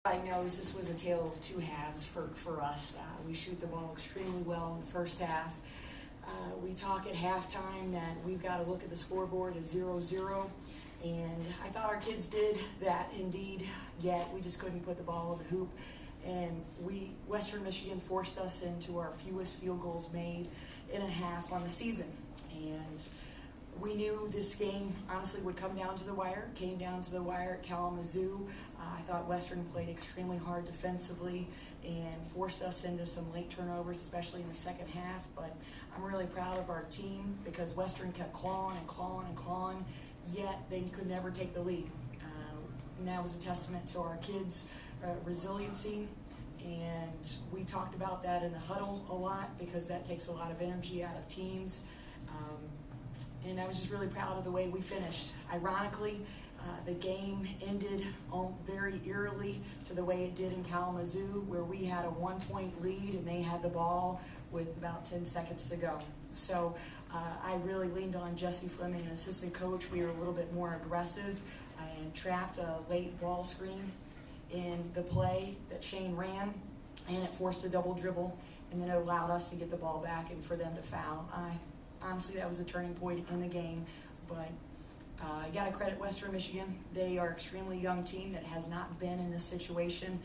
Everybody knows this was a tale of two halves for us. We shoot the ball extremely well in the first half. We talk at halftime that we've got to look at the scoreboard as 0-0, and I thought our kids did that indeed, yet we just couldn't put the ball in the hoop. And Western Michigan forced us into our fewest field goals made in a half on the season. And we knew this game honestly would come down to the wire. Came down to the wire at Kalamazoo. I thought Western played extremely hard defensively and forced us into some late turnovers, especially in the second half. But I'm really proud of our team because Western kept clawing and clawing and clawing, yet they could never take the lead. And that was a testament to our kids' resiliency. And we talked about that in the huddle a lot because that takes a lot of energy out of teams. And I was just really proud of the way we finished. Ironically, the game ended very eerily to the way it did in Kalamazoo, where we had a 1-point lead and they had the ball with about 10 seconds to go. So I really leaned on Jesse Fleming, an assistant coach. We were a little bit more aggressive and trapped a late ball screen in the play that Shane ran, and it forced a double dribble, and then it allowed us to get the ball back and for them to foul. Honestly, that was a turning point in the game, but I got to credit Western Michigan. They are an extremely young team that has not been in this situation.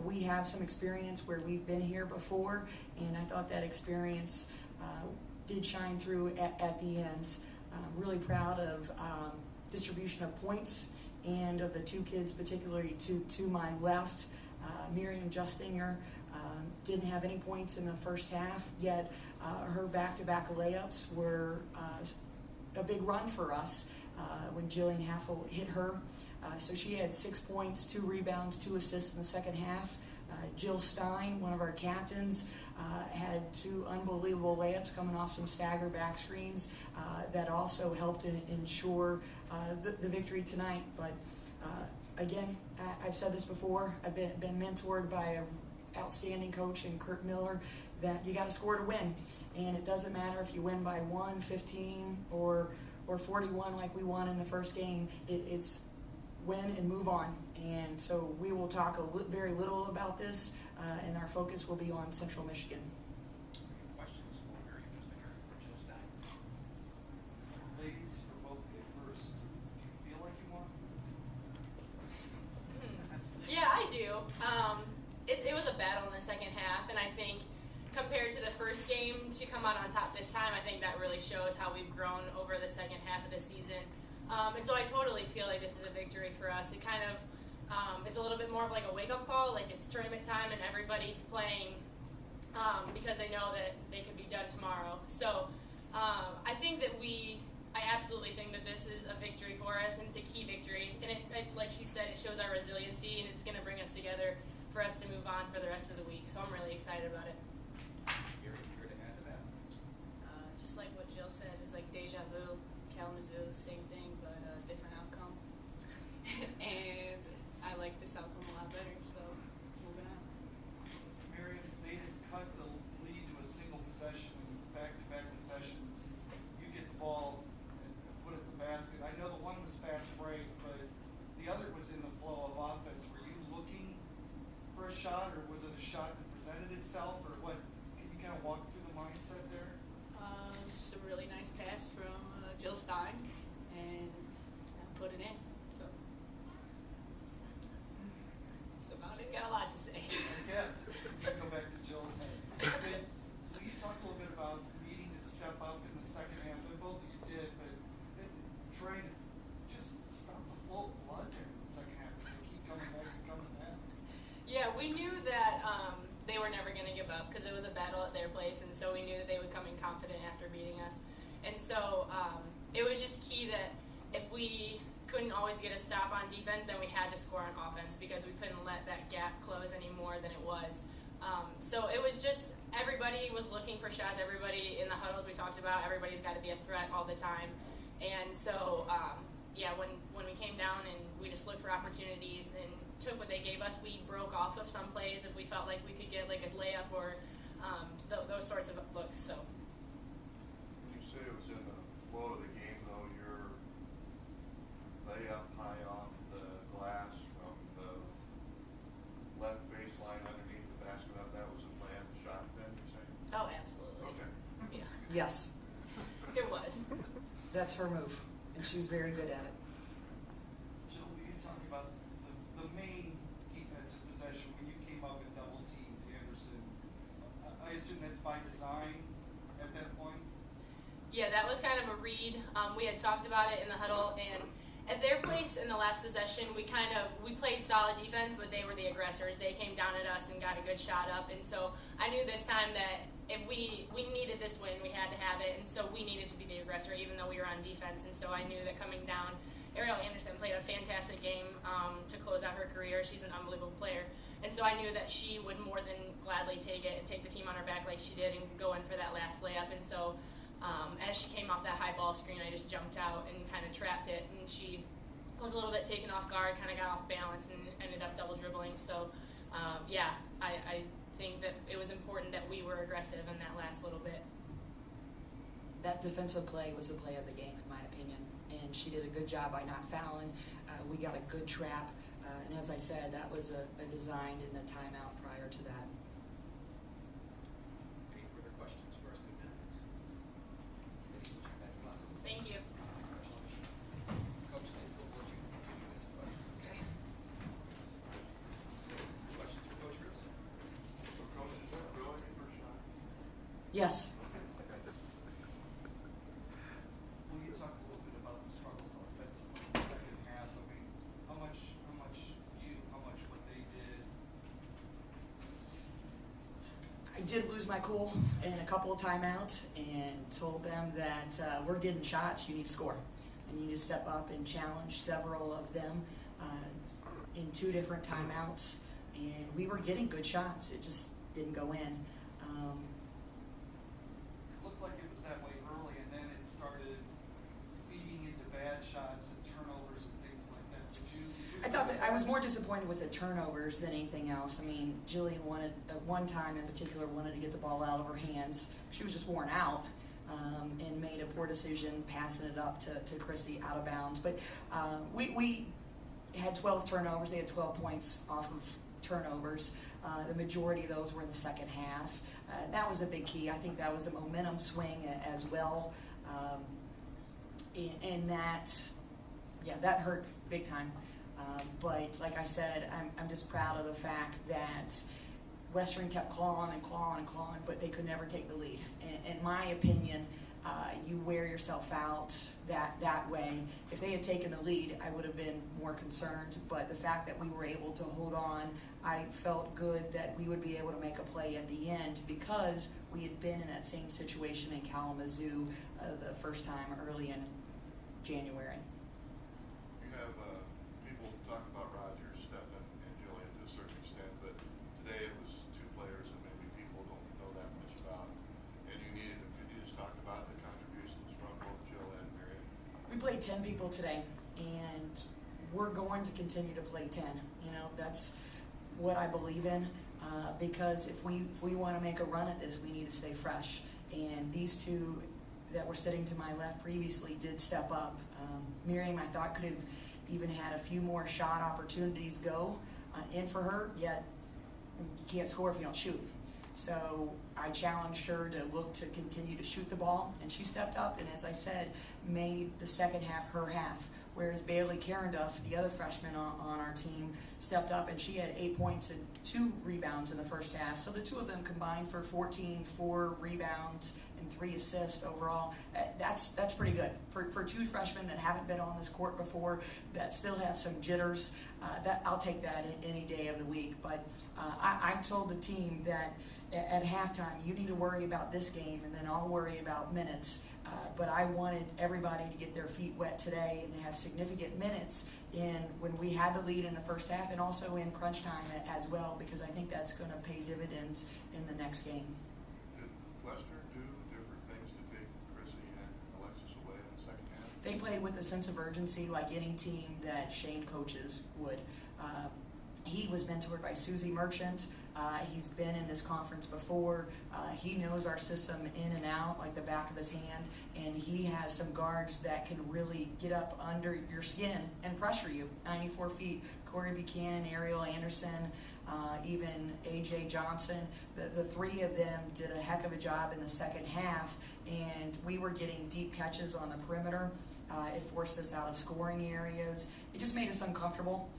We have some experience where we've been here before, and I thought that experience did shine through at the end. Really proud of distribution of points and of the two kids, particularly to my left. Miriam Justinger didn't have any points in the first half, yet her back-to-back layups were a big run for us when Jillian Haffel hit her. So she had 6 points, 2 rebounds, 2 assists in the second half. Jill Stein, one of our captains, had 2 unbelievable layups coming off some stagger back screens that also helped ensure the victory tonight. But again, I've said this before, I've been mentored by an outstanding coach in Kurt Miller, that you got to score to win. And it doesn't matter if you win by 1, 15, or 41 like we won in the first game. It's win and move on. And so we will talk very little about this, and our focus will be on Central Michigan. Questions for Miriam Justinger or Jill Stein? Ladies, for both of you first, do you feel like you won? Yeah, I do. It was a battle in the second half, and I think compared to the first game, to come out on top this time, I think that really shows how we've grown over the second half of the season. And so I totally feel like this is a victory for us. It kind of is a little bit more of like a wake-up call, like it's tournament time and everybody's playing because they know that they could be done tomorrow. So I think that I absolutely think that this is a victory for us, and it's a key victory. And it, like she said, it shows our resiliency, and it's going to bring us together for us to move on for the rest of the week. So I'm really excited about it. Gary, care to add to that? Just like what Jill said, it's like deja vu. Kalamazoo, same thing, but a different outcome. And I like this outcome a lot better, so moving on. Miriam, they had cut the lead to a single possession, back-to-back possessions. You get the ball and put it in the basket. I know the one was fast break, but the other was in the flow of offense. Were you looking for a shot, or was it a shot that presented itself, or what? Can you kind of walk through the mindset there? Just a really nice pass from Jill Stein, and I put it in. So that's about it. Got a lot to say. Yes. Go back to Jill. Will you talk a little bit about needing to step up in the second half? Both of you did, but trying to just stop the flow of blood there in the second half. They keep coming back and coming back. Yeah, we knew that they were never going to give up because it was a battle at their place, and so we knew that they would come in confident after beating us. And so it was just key that if we couldn't always get a stop on defense, then we had to score on offense because we couldn't let that gap close any more than it was. So it was just everybody was looking for shots. Everybody in the huddles we talked about, everybody's got to be a threat all the time. And so, when we came down and we just looked for opportunities and took what they gave us, we broke off of some plays if we felt like we could get like a layup or those sorts of looks. So. You say it was in the flow of the game, though. Your layup high off the glass from the Yes, It was. that's her move, and she's very good at it. Jill, will you talk about the main defensive possession when you came up and double teamed Anderson? I assume that's by design at that point? Yeah, that was kind of a read. We had talked about it in the huddle, and at their place in the last possession, we played solid defense, but they were the aggressors. They came down at us and got a good shot up, and so I knew this time that if we needed this win, we had to have it, and so we needed to be the aggressor, even though we were on defense. And so I knew that coming down, Ariel Anderson played a fantastic game to close out her career. She's an unbelievable player, and so I knew that she would more than gladly take it and take the team on her back like she did and go in for that last layup. And so as she came off that high ball screen, I just jumped out and kind of trapped it, and she was a little bit taken off guard, kind of got off balance, and ended up double dribbling. So, I think that it was important that we were aggressive in that last little bit. That defensive play was the play of the game, in my opinion, and she did a good job by not fouling. We got a good trap, and as I said, that was a designed in the timeout prior to that. Any further questions for our student athletes? Ladies, we'll check back to locker room. Thank you. Congratulations. Coach Stein, we'll let you answer questions. Okay. Questions for Coach Roos? So, Coach, is that really your first shot? Yes. Will you talk a little bit about the struggles offensively in the second half? I mean, how much what they did? I did lose my cool in a couple of timeouts and told them that we're getting shots, you need to score. And you need to step up and challenge several of them in 2 different timeouts. And we were getting good shots, it just didn't go in. It looked like it was that way early, and then it started feeding into bad shots and turnovers and things like that. Did you I thought that I was more disappointed with the turnovers than anything else. I mean, Jillian wanted, at one time in particular, wanted to get the ball out of her hands. She was just worn out and made a poor decision passing it up to Chrissy out of bounds. But we had 12 turnovers. They had 12 points off of turnovers. The majority of those were in the second half. That was a big key. I think that was a momentum swing as well. And that hurt big time. But like I said, I'm just proud of the fact that Western kept clawing, but they could never take the lead. In my opinion, you wear yourself out that way. If they had taken the lead, I would have been more concerned. But the fact that we were able to hold on, I felt good that we would be able to make a play at the end because we had been in that same situation in Kalamazoo the first time early in January. You have people talk about Rogers, Stefan, and Jillian to a certain extent, but today it was 2 players that maybe people don't know that much about. And you needed them. Could you just talk about the contributions from both Jill and Miriam? We played 10 people today, and we're going to continue to play 10. You know, that's what I believe in because if we want to make a run at this, we need to stay fresh. And these 2 that were sitting to my left previously did step up. Miriam, I thought, could have even had a few more shot opportunities go in for her, yet you can't score if you don't shoot. So I challenged her to look to continue to shoot the ball, and she stepped up and, as I said, made the second half her half, whereas Bailey Carenduff, the other freshman on our team, stepped up, and she had 8 points and 2 rebounds in the first half. So the 2 of them combined for 14, 4 rebounds, and 3 assists overall. That's pretty good. For 2 freshmen that haven't been on this court before, that still have some jitters, I'll take that any day of the week. But I told the team that at halftime, you need to worry about this game, and then I'll worry about minutes. But I wanted everybody to get their feet wet today and to have significant minutes when we had the lead in the first half and also in crunch time as well, because I think that's going to pay dividends in the next game. Did Western do different things to take Chrissy and Alexis away in the second half? They played with a sense of urgency like any team that Shane coaches would. He was mentored by Susie Merchant. He's been in this conference before. He knows our system in and out like the back of his hand, and he has some guards that can really get up under your skin and pressure you. 94 feet, Corey Buchanan, Ariel Anderson, even A.J. Johnson. The three of them did a heck of a job in the second half, and we were getting deep catches on the perimeter. It forced us out of scoring areas. It just made us uncomfortable,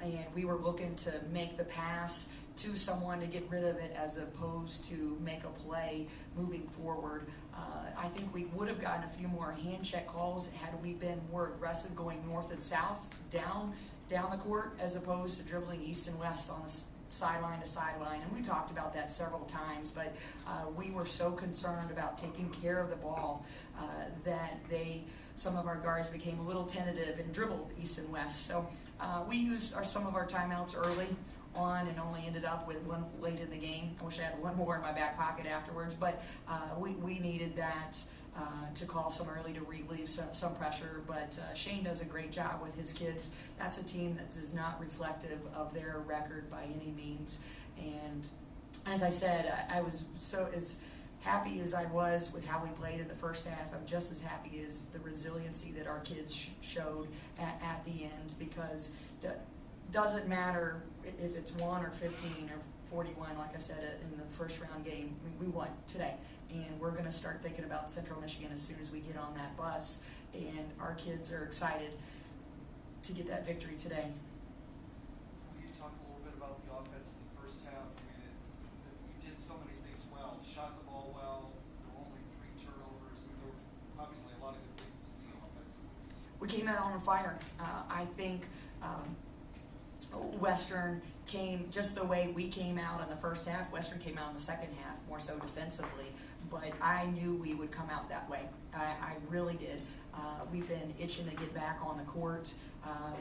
and we were looking to make the pass to someone to get rid of it as opposed to make a play moving forward. I think we would have gotten a few more hand check calls had we been more aggressive going north and south down the court as opposed to dribbling east and west on the sideline to sideline. And we talked about that several times, but we were so concerned about taking care of the ball that some of our guards became a little tentative and dribbled east and west. So we used some of our timeouts early on and only ended up with one late in the game. I wish I had one more in my back pocket afterwards, but we needed that to call some early to relieve some pressure. But Shane does a great job with his kids. That's a team that is not reflective of their record by any means. And as I said, I was so as happy as I was with how we played in the first half. I'm just as happy as the resiliency that our kids showed at the end, because doesn't matter if it's 1 or 15 or 41, like I said, in the first round game. We won today, and we're going to start thinking about Central Michigan as soon as we get on that bus, and our kids are excited to get that victory today. Will you talk a little bit about the offense in the first half? I mean, you did so many things well, shot the ball well, there were only 3 turnovers. I mean, there were obviously a lot of good things to see offensively. We came out on fire. I think Western came just the way we came out in the first half. Western came out in the second half, more so defensively, but I knew we would come out that way. I really did. We've been itching to get back on the court.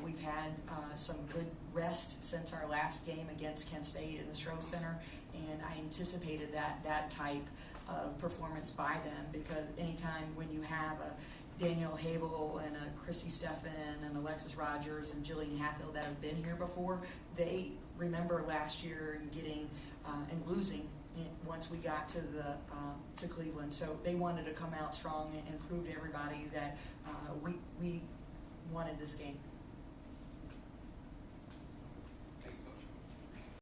We've had some good rest since our last game against Kent State in the Stroh Center, and I anticipated that type of performance by them, because anytime when you have a Danielle Havel and a Chrissy Steffen and Alexis Rogers and Jillian Hatfield that have been here before, they remember last year and getting and losing once we got to Cleveland. So they wanted to come out strong and prove to everybody that we wanted this game.